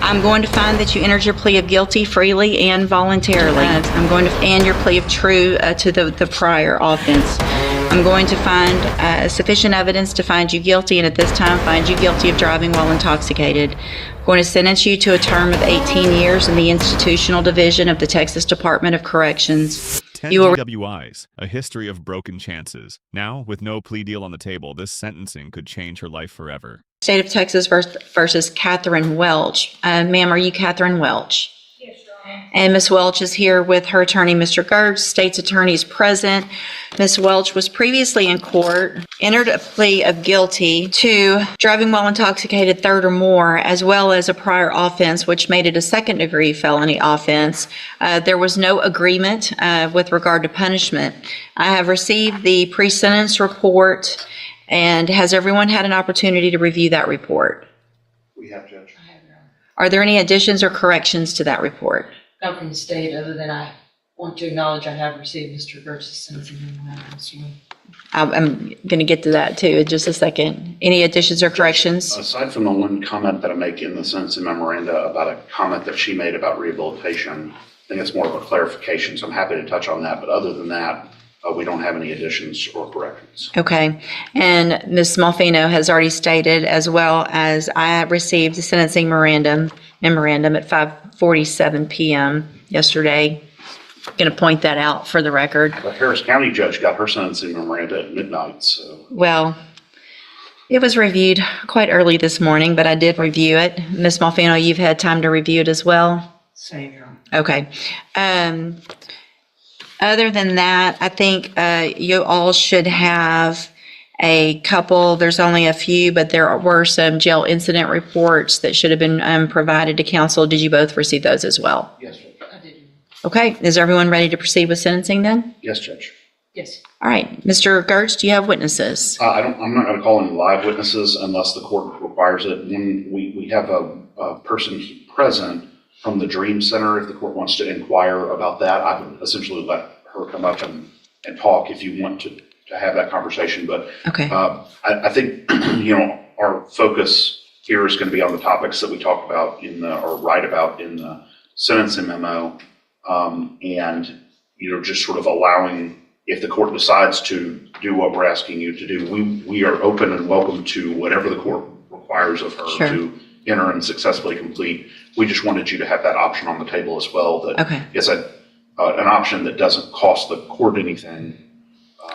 I'm going to find that you entered your plea of guilty freely and voluntarily. I'm going to and your plea of true to the prior offense. I'm going to find sufficient evidence to find you guilty, and at this time find you guilty of driving while intoxicated. I'm going to sentence you to a term of 18 years in the institutional division of the Texas Department of Corrections. 10 DUIs, a history of broken chances. Now, with no plea deal on the table, this sentencing could change her life forever. State of Texas versus Catherine Welch. Ma'am, are you Catherine Welch? Yes, Your Honor. And Ms. Welch is here with her attorney, Mr. Gertz. State's attorney is present. Ms. Welch was previously in court, entered a plea of guilty to driving while intoxicated third or more, as well as a prior offense, which made it a second-degree felony offense. There was no agreement with regard to punishment. I have received the pre-sentence report. And has everyone had an opportunity to review that report? We have, Judge. I have, Your Honor. Are there any additions or corrections to that report? Not from the state, other than I want to acknowledge I have received Mr. Gertz's sentencing memorandum. I'm going to get to that too in just a second. Any additions or corrections? Aside from the one comment that I make in the sentencing memoranda about a comment that she made about rehabilitation, I think it's more of a clarification, so I'm happy to touch on that. But other than that, we don't have any additions or corrections. Okay. And Ms. Malfino has already stated, as well as I have received the sentencing memorandum at 5:47 p.m. yesterday. I'm going to point that out for the record. The Harris County judge got her sentencing memoranda at midnight, so. Well, it was reviewed quite early this morning, but I did review it. Ms. Malfino, you've had time to review it as well? Same, Your Honor. Okay. Other than that, I think you all should have a couple, there's only a few, but there were some jail incident reports that should have been provided to counsel. Did you both receive those as well? Yes, Judge. I did. Okay. Is everyone ready to proceed with sentencing then? Yes, Judge. Yes. All right. Mr. Gertz, do you have witnesses? I'm not going to call any live witnesses unless the court requires it. When we have a person present from the Dream Center, if the court wants to inquire about that, I would essentially let her come up and talk if you want to have that conversation. But Okay. I think, our focus here is going to be on the topics that we talk about or write about in the sentencing memo. And, just sort of allowing, if the court decides to do what we're asking you to do, we are open and welcome to whatever the court requires of her Sure. to enter and successfully complete. We just wanted you to have that option on the table as well. That Okay. it's an option that doesn't cost the court anything.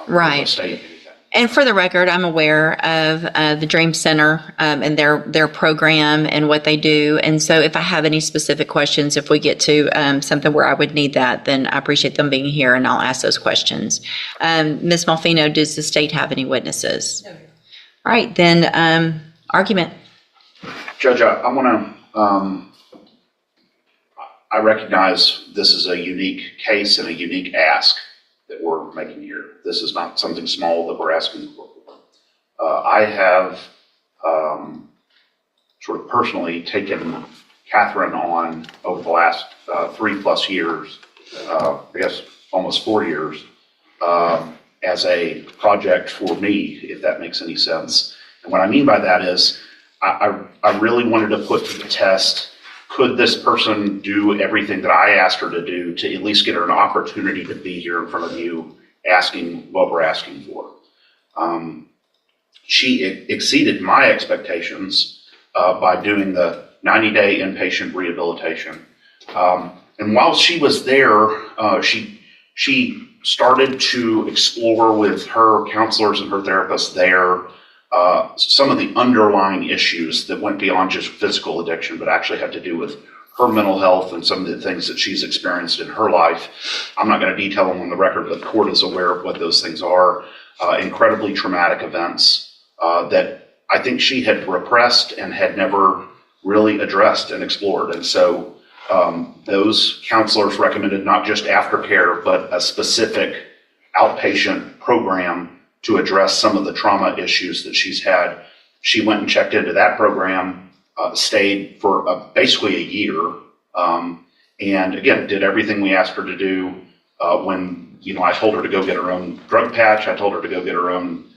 Right. The state anything. And for the record, I'm aware of the Dream Center and their program and what they do. And so if I have any specific questions, if we get to something where I would need that, then I appreciate them being here and I'll ask those questions. Ms. Malfino, does the state have any witnesses? No, Your Honor. All right, then argument. Judge, I want to, I recognize this is a unique case and a unique ask that we're making here. This is not something small that we're asking the court for. I have sort of personally taken Catherine on over the last 3+ years, I guess almost 4 years, as a project for me, if that makes any sense. And what I mean by that is, I really wanted to put to the test, could this person do everything that I asked her to do to at least get her an opportunity to be here in front of you asking what we're asking for? She exceeded my expectations by doing the 90-day inpatient rehabilitation. And while she was there, she started to explore with her counselors and her therapists there some of the underlying issues that went beyond just physical addiction, but actually had to do with her mental health and some of the things that she's experienced in her life. I'm not going to detail them on the record, but the court is aware of what those things are. Incredibly traumatic events that I think she had repressed and had never really addressed and explored. And so those counselors recommended not just aftercare, but a specific outpatient program to address some of the trauma issues that she's had. She went and checked into that program, stayed for basically a year, and again, did everything we asked her to do. When I told her to go get her own drug patch, I told her to go get her own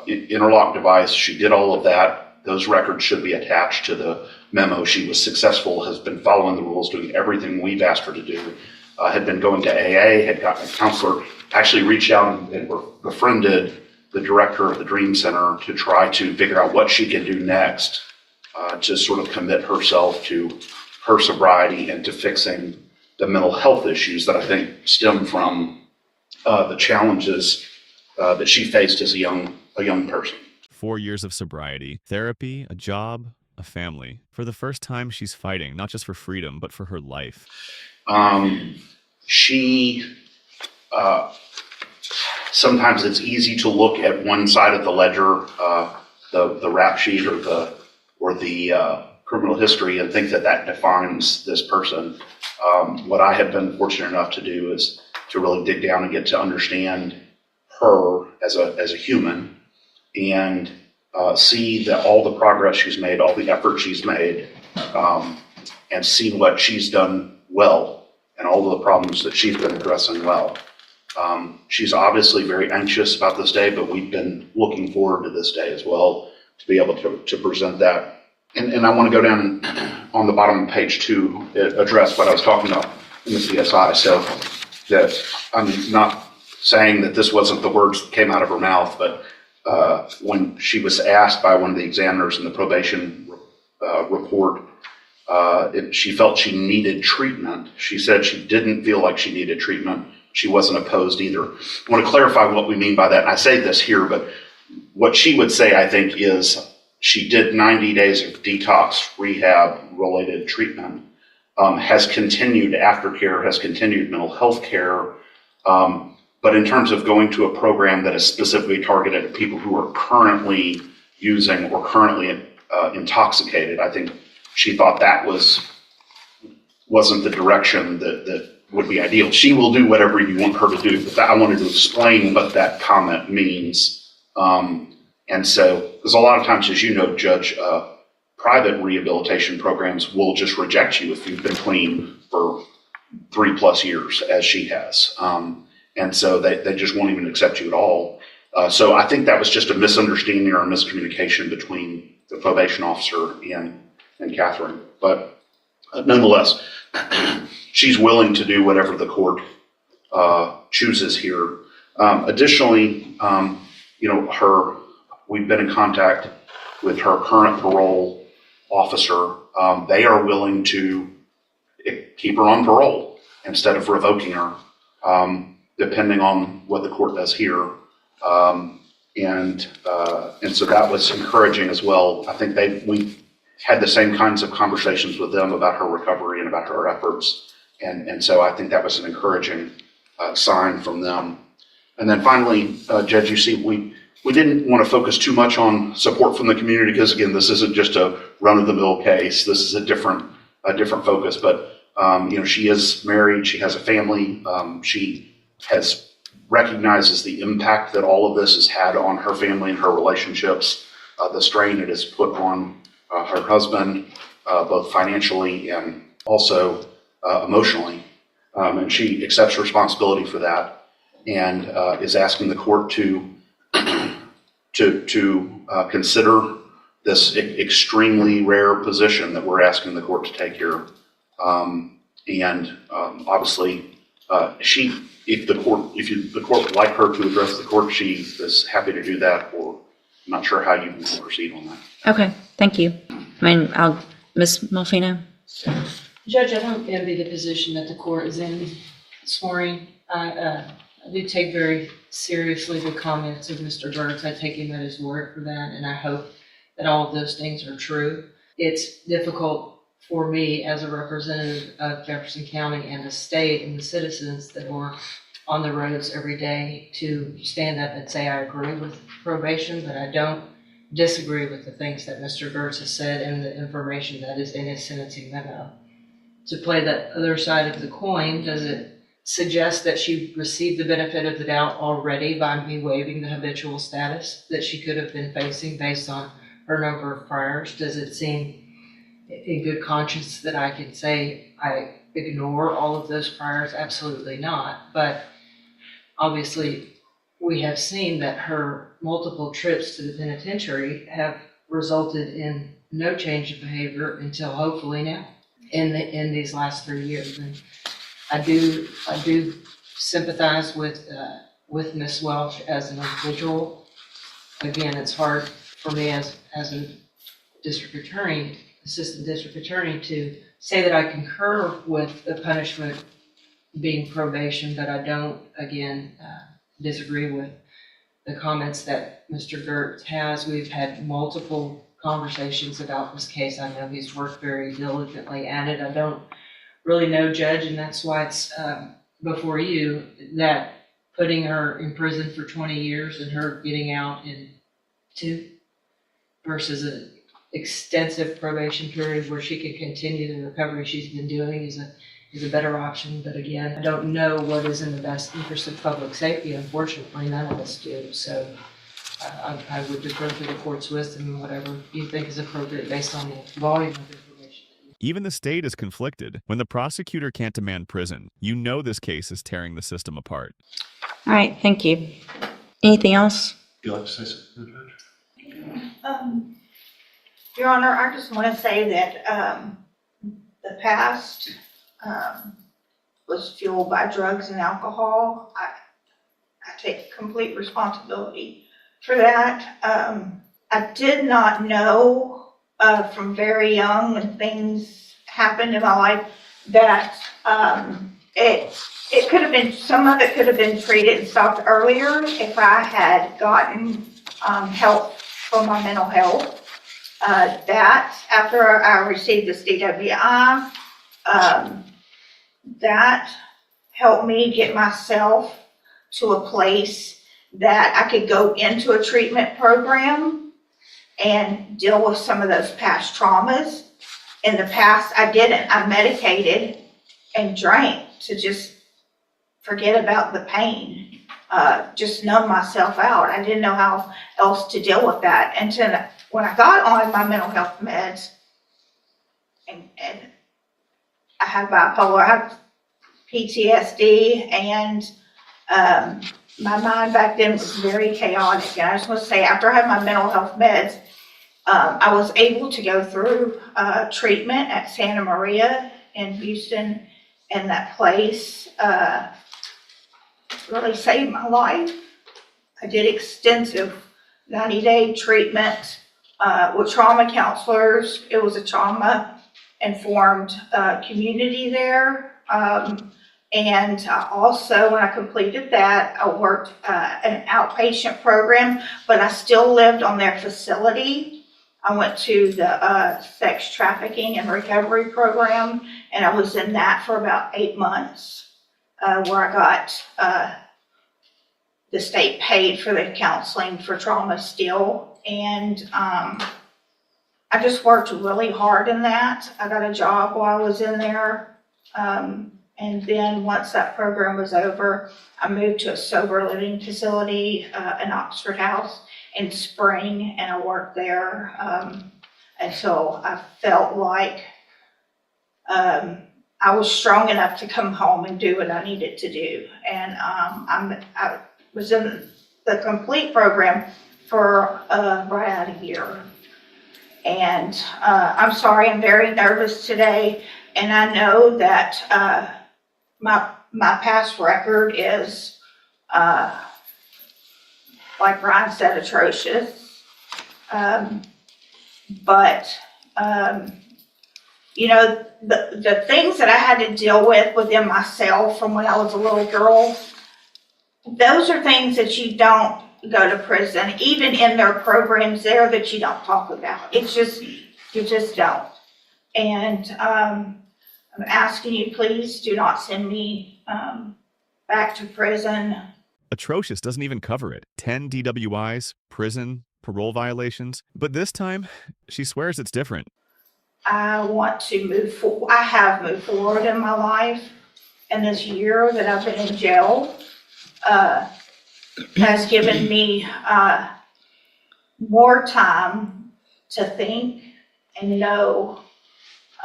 interlock device. She did all of that. those records should be attached to the memo. She was successful, has been following the rules, doing everything we've asked her to do, had been going to AA, had gotten a counselor, actually reached out and befriended the director of the Dream Center to try to figure out what she could do next to sort of commit herself to her sobriety and to fixing the mental health issues that I think stem from the challenges that she faced as a young person. 4 years of sobriety, therapy, a job, a family. For the first time, she's fighting, not just for freedom, but for her life. Sometimes it's easy to look at one side of the ledger, the rap sheet or the criminal history, and think that defines this person. What I have been fortunate enough to do is to really dig down and get to understand her as a human, and see that all the progress she's made, all the effort she's made, and see what she's done well and all of the problems that she's been addressing well. She's obviously very anxious about this day, but we've been looking forward to this day as well to be able to present that. And I want to go down on the bottom of page 2, address what I was talking about in the CSI. So that I'm not saying that this wasn't the words that came out of her mouth, but when she was asked by one of the examiners in the probation report if she felt she needed treatment, she said she didn't feel like she needed treatment. She wasn't opposed either. I want to clarify what we mean by that. And I say this here, but what she would say, I think, is she did 90 days of detox rehab related treatment, has continued aftercare, has continued mental health care. But in terms of going to a program that is specifically targeted at people who are currently using or currently intoxicated, I think she thought that wasn't the direction that would be ideal. She will do whatever you want her to do, but I wanted to explain what that comment means. And so, because a lot of times, as you know, Judge, private rehabilitation programs will just reject you if you've been clean for 3+ years, as she has. And so they just won't even accept you at all. So I think that was just a misunderstanding or a miscommunication between the probation officer and Catherine. But nonetheless, she's willing to do whatever the court chooses here. Additionally, we've been in contact with her current parole officer. They are willing to keep her on parole instead of revoking her, depending on what the court does here. And so that was encouraging as well. I think we had the same kinds of conversations with them about her recovery and about her efforts. And so I think that was an encouraging sign from them. And then finally, Judge, you see, we didn't want to focus too much on support from the community because, again, this isn't just a run-of-the-mill case. This is a different focus. But she is married. She has a family. She recognizes the impact that all of this has had on her family and her relationships, the strain it has put on her husband, both financially and also emotionally. And she accepts responsibility for that and is asking the court to consider this extremely rare position that we're asking the court to take here. Obviously, if the court would like her to address the court, she is happy to do that, or I'm not sure how you want to proceed on that. Okay, thank you. Ms. Malfino? Judge, I don't envy the position that the court is in this morning. I do take very seriously the comments of Mr. Gertz. I take him at his word for that, and I hope that all of those things are true. It's difficult for me as a representative of Jefferson County and the state and the citizens that were on the roads every day to stand up and say I agree with probation, but I don't disagree with the things that Mr. Gertz has said and the information that is in his sentencing memo. To play the other side of the coin, does it suggest that she received the benefit of the doubt already by me waiving the habitual status that she could have been facing based on her number of priors? Does it seem in good conscience that I can say I ignore all of those priors? Absolutely not. But obviously, we have seen that her multiple trips to the penitentiary have resulted in no change of behavior until hopefully now in these last 3 years. And I do sympathize with Ms. Welch as an individual. Again, it's hard for me as a district attorney, assistant district attorney, to say that I concur with the punishment being probation, but I don't, again, disagree with the comments that Mr. Gertz has. We've had multiple conversations about this case. I know he's worked very diligently at it. I don't really know, Judge, and that's why it's before you, that putting her in prison for 20 years and her getting out in 2 versus an extensive probation period where she can continue the recovery she's been doing is a better option. But again, I don't know what is in the best interest of public safety. Unfortunately, none of us do. So I would defer to the court's wisdom and whatever you think is appropriate based on the volume of information. Even the state is conflicted. When the prosecutor can't demand prison, you know this case is tearing the system apart. All right, thank you. Anything else? Would you like to say something, Judge? Your Honor, I just want to say that the past was fueled by drugs and alcohol. I take complete responsibility for that. I did not know from very young when things happened in my life that it could have been, some of it could have been treated and stopped earlier if I had gotten help for my mental health. That after I received this DWI, that helped me get myself to a place that I could go into a treatment program and deal with some of those past traumas. In the past, I didn't. I medicated and drank to just forget about the pain, just numb myself out. I didn't know how else to deal with that. And then when I got on my mental health meds, and I have bipolar, I have PTSD, and my mind back then was very chaotic. And I just want to say, after I had my mental health meds, I was able to go through treatment at Santa Maria in Houston, and that place really saved my life. I did extensive 90-day treatment with trauma counselors. It was a trauma-informed community there. And also, when I completed that, I worked an outpatient program, but I still lived on their facility. I went to the sex trafficking and recovery program, and I was in that for about 8 months, where I got the state paid for the counseling for trauma still. And I just worked really hard in that. I got a job while I was in there. And then once that program was over, I moved to a sober living facility in Oxford House in Spring, and I worked there until I felt like I was strong enough to come home and do what I needed to do. And I was in the complete program for right at a year. And I'm sorry, I'm very nervous today, and I know that my past record is, like Brian said, atrocious. But you know, the things that I had to deal with within myself from when I was a little girl, those are things that you don't go to prison, even in their programs there, that you don't talk about. It's just, you just don't. And I'm asking you, please do not send me back to prison. Atrocious doesn't even cover it. 10 DWIs, prison, parole violations. But this time, she swears it's different. I want to move forward. I have moved forward in my life, and this year that I've been in jail has given me more time to think and know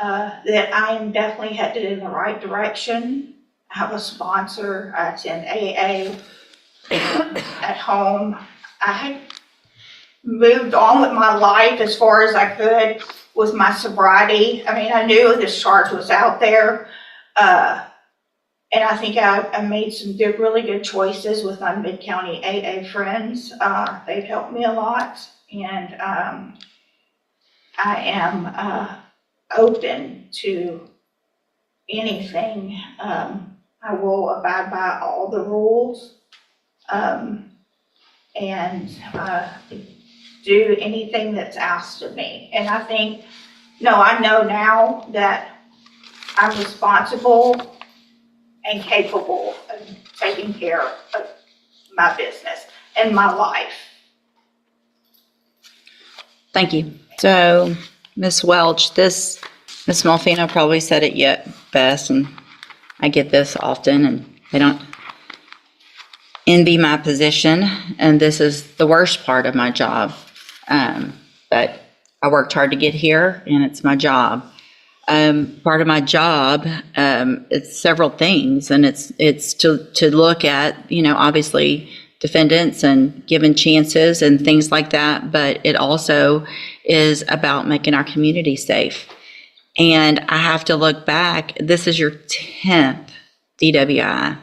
that I am definitely headed in the right direction. I have a sponsor. I attend AA at home. moved on with my life as far as I could with my sobriety. I mean, I knew this charge was out there. And I think I made some really good choices with my Mid-County AA friends. They've helped me a lot. And I am open to anything. I will abide by all the rules and do anything that's asked of me. And I think, I know now that I'm responsible and capable of taking care of my business and my life. Thank you. So, Ms. Welch, Ms. Malfino probably said it yet best, and I get this often, and they don't envy my position, and this is the worst part of my job. But I worked hard to get here, and it's my job. Part of my job, it's several things, and it's to look at, obviously defendants and giving chances and things like that, but it also is about making our community safe. And I have to look back. This is your 10th DWI.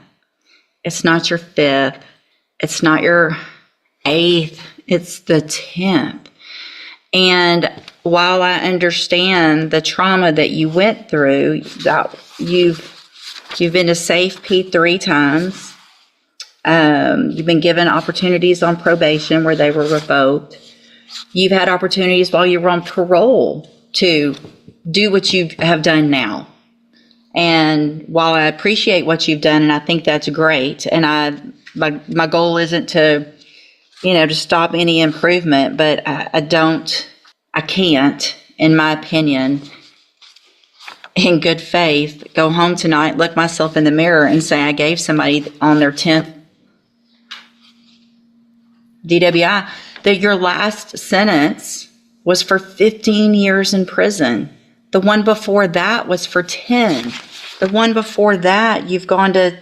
It's not your 5th. It's not your 8th. It's the 10th. And while I understand the trauma that you went through, that you've been to Safe P 3 times. You've been given opportunities on probation where they were revoked. You've had opportunities while you were on parole to do what you have done now. And while I appreciate what you've done, and I think that's great, and my goal isn't to, to stop any improvement, but I can't, in my opinion, in good faith, go home tonight, look myself in the mirror and say I gave somebody on their 10th DWI, that your last sentence was for 15 years in prison. The one before that was for 10. The one before that, you've gone to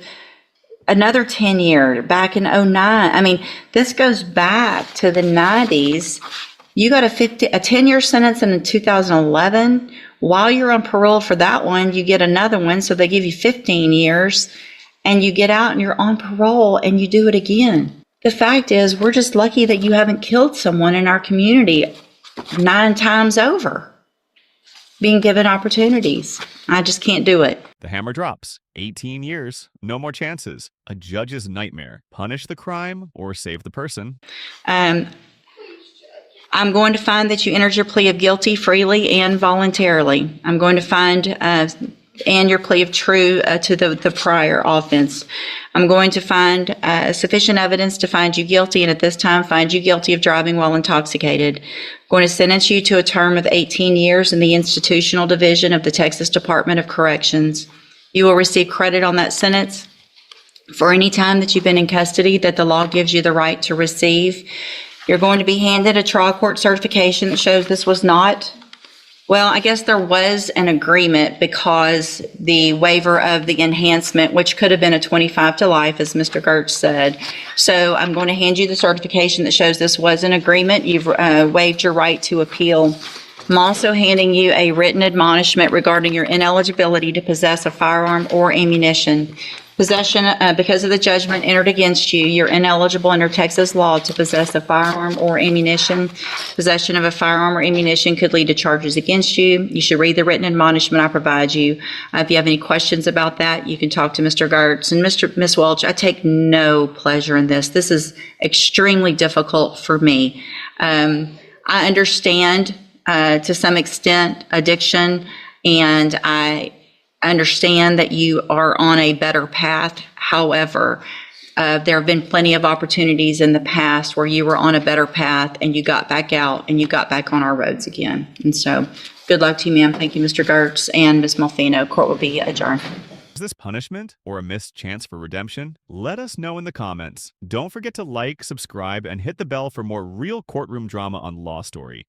another 10 year back in 09. I mean, this goes back to the 90s. You got a 10-year sentence in 2011. While you're on parole for that one, you get another one. So they give you 15 years and you get out and you're on parole and you do it again. The fact is, we're just lucky that you haven't killed someone in our community 9 times over, being given opportunities. I just can't do it. The hammer drops. 18 years. No more chances. A judge's nightmare. Punish the crime or save the person. I'm going to find that you entered your plea of guilty freely and voluntarily. I'm going to find and your plea of true to the prior offense. I'm going to find sufficient evidence to find you guilty, and at this time find you guilty of driving while intoxicated. I'm going to sentence you to a term of 18 years in the institutional division of the Texas Department of Corrections. You will receive credit on that sentence for any time that you've been in custody that the law gives you the right to receive. You're going to be handed a trial court certification that shows this was not, well, I guess there was an agreement because the waiver of the enhancement, which could have been a 25 to life, as Mr. Gertz said. So I'm going to hand you the certification that shows this was an agreement. You've waived your right to appeal. I'm also handing you a written admonishment regarding your ineligibility to possess a firearm or ammunition. Possession, because of the judgment entered against you, you're ineligible under Texas law to possess a firearm or ammunition. Possession of a firearm or ammunition could lead to charges against you. You should read the written admonishment I provide you. If you have any questions about that, you can talk to Mr. Gertz. And Ms. Welch, I take no pleasure in this. This is extremely difficult for me. I understand to some extent addiction, and I understand that you are on a better path. However, there have been plenty of opportunities in the past where you were on a better path and you got back out and you got back on our roads again. And so good luck to you, ma'am. Thank you, Mr. Gertz and Ms. Malfino. Court will be adjourned. Is this punishment or a missed chance for redemption? Let us know in the comments. Don't forget to like, subscribe, and hit the bell for more real courtroom drama on Law Story.